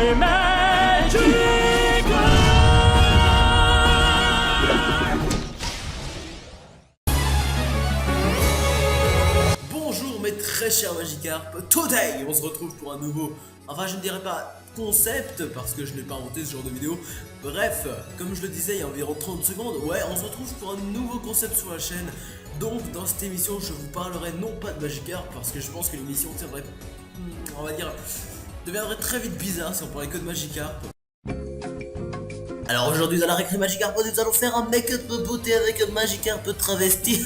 my Magikarp! Bonjour mes très chers Magikarp, today on se retrouve pour un nouveau, enfin je ne dirais pas concept parce que je n'ai pas inventé ce genre de vidéo. Bref, comme je le disais il y a environ 30 secondes, ouais on se retrouve pour un nouveau concept sur la chaîne. Donc dans cette émission je vous parlerai non pas de Magikarp parce que je pense que l'émission tiendrait, on va dire, deviendrait très vite bizarre si on parlait que de Magikarp. Alors aujourd'hui dans la récré Magikarp nous allons faire un make-up beauté avec un Magikarp travesti.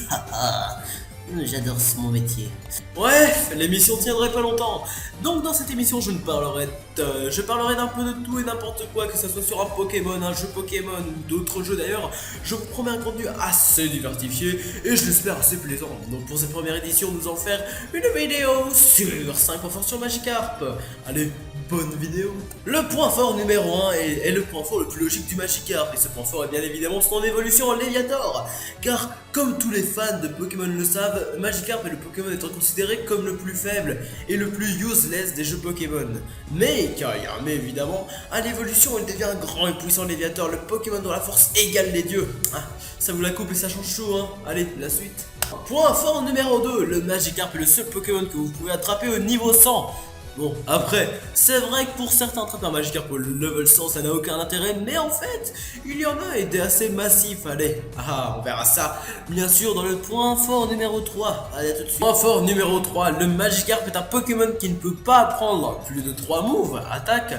J'adore mon métier. Bref, l'émission tiendrait pas longtemps. Donc dans cette émission je parlerai d'un peu de tout et n'importe quoi, que ce soit sur un Pokémon, un jeu Pokémon ou d'autres jeux d'ailleurs. Je vous promets un contenu assez diversifié et je l'espère assez plaisant. Donc pour cette première édition nous allons faire une vidéo sur 5 points forts sur Magikarp. Allez, bonne vidéo. Le point fort numéro 1 est le point fort le plus logique du Magikarp. Et ce point fort est bien évidemment son évolution en Léviator. Car comme tous les fans de Pokémon le savent, Magikarp est le Pokémon étant considéré comme le plus faible et le plus useless des jeux Pokémon. Mais, car il y a un mais évidemment, à l'évolution il devient un grand et puissant Léviator, le Pokémon dont la force égale les dieux. Ah, ça vous la coupe et ça change tout hein. Allez, la suite. Point fort numéro 2, le Magikarp est le seul Pokémon que vous pouvez attraper au niveau 100. Bon, après, c'est vrai que pour certains attraper un Magikarp au level 100 ça n'a aucun intérêt, mais en fait, il y en a et des assez massifs, allez, on verra ça, bien sûr, dans le point fort numéro 3, allez, à tout de suite. Point fort numéro 3, le Magikarp est un Pokémon qui ne peut pas apprendre plus de 3 moves, attaque,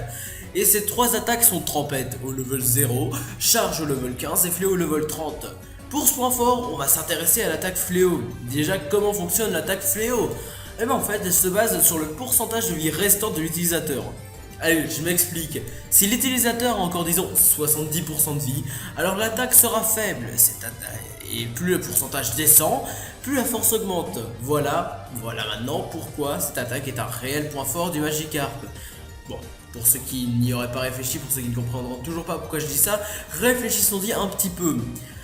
et ces 3 attaques sont Trempette au level 0, Charge au level 15 et Fléau au level 30. Pour ce point fort, on va s'intéresser à l'attaque Fléau. Déjà, comment fonctionne l'attaque Fléau ? Eh ben en fait elle se base sur le pourcentage de vie restante de l'utilisateur. Allez, je m'explique. Si l'utilisateur a encore disons 70% de vie, alors l'attaque sera faible. Et plus le pourcentage descend, plus la force augmente. Voilà maintenant pourquoi cette attaque est un réel point fort du Magikarp. Bon, pour ceux qui n'y auraient pas réfléchi, pour ceux qui ne comprendront toujours pas pourquoi je dis ça, réfléchissons-y un petit peu.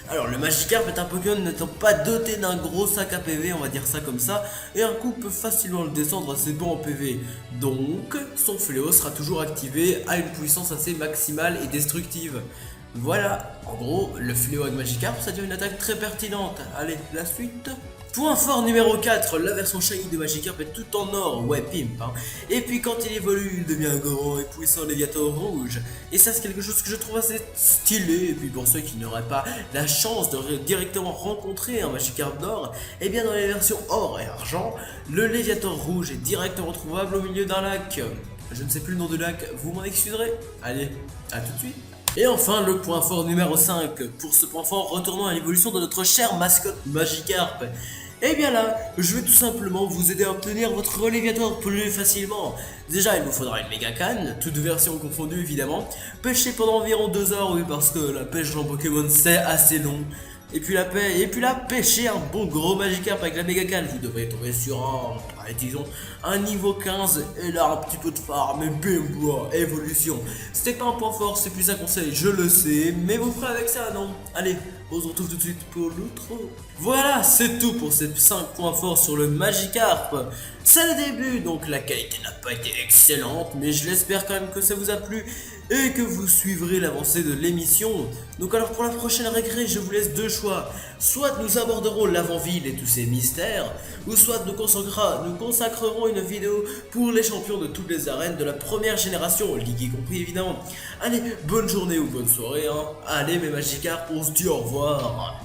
Alors le Magikarp est un Pokémon n'étant pas doté d'un gros sac à PV, on va dire ça comme ça, et un coup peut facilement le descendre assez bon en PV. Donc son fléau sera toujours activé à une puissance assez maximale et destructive. Voilà, en gros, le fléau avec Magikarp ça devient une attaque très pertinente. Allez, la suite. Point fort numéro 4, la version shiny de Magikarp est tout en or, ouais pimp hein. Et puis quand il évolue, il devient un grand et puissant Léviator rouge. Et ça c'est quelque chose que je trouve assez stylé. Et puis pour ceux qui n'auraient pas la chance de directement rencontrer un Magikarp d'or, et bien dans les versions or et argent, le Léviator rouge est directement trouvable au milieu d'un lac. Je ne sais plus le nom du lac, vous m'en excuserez. Allez, à tout de suite. Et enfin le point fort numéro 5, pour ce point fort retournons à l'évolution de notre chère mascotte Magikarp. Et bien là, je vais tout simplement vous aider à obtenir votre Léviator plus facilement. Déjà il vous faudra une méga canne, toutes versions confondues évidemment, pêcher pendant environ 2 heures, oui parce que la pêche dans Pokémon c'est assez long. Et puis là pêcher un bon gros Magikarp avec la méga canne, vous devrez tomber sur un niveau 15 et là un petit peu de farm et bim bois, évolution. C'était pas un point fort, c'est plus un conseil, je le sais, mais vous ferez avec ça non? Allez, on se retrouve tout de suite pour l'outro. Voilà, c'est tout pour ces 5 points forts sur le Magikarp. C'est le début, donc la qualité n'a pas été excellente, mais je l'espère quand même que ça vous a plu et que vous suivrez l'avancée de l'émission. Donc alors pour la prochaine récré, je vous laisse deux choix. Soit nous aborderons l'avant-ville et tous ses mystères, ou soit nous consacrerons une vidéo pour les champions de toutes les arènes de la première génération, Ligue y compris évidemment. Allez, bonne journée ou bonne soirée hein. Allez mes Magikarp, on se dit au revoir.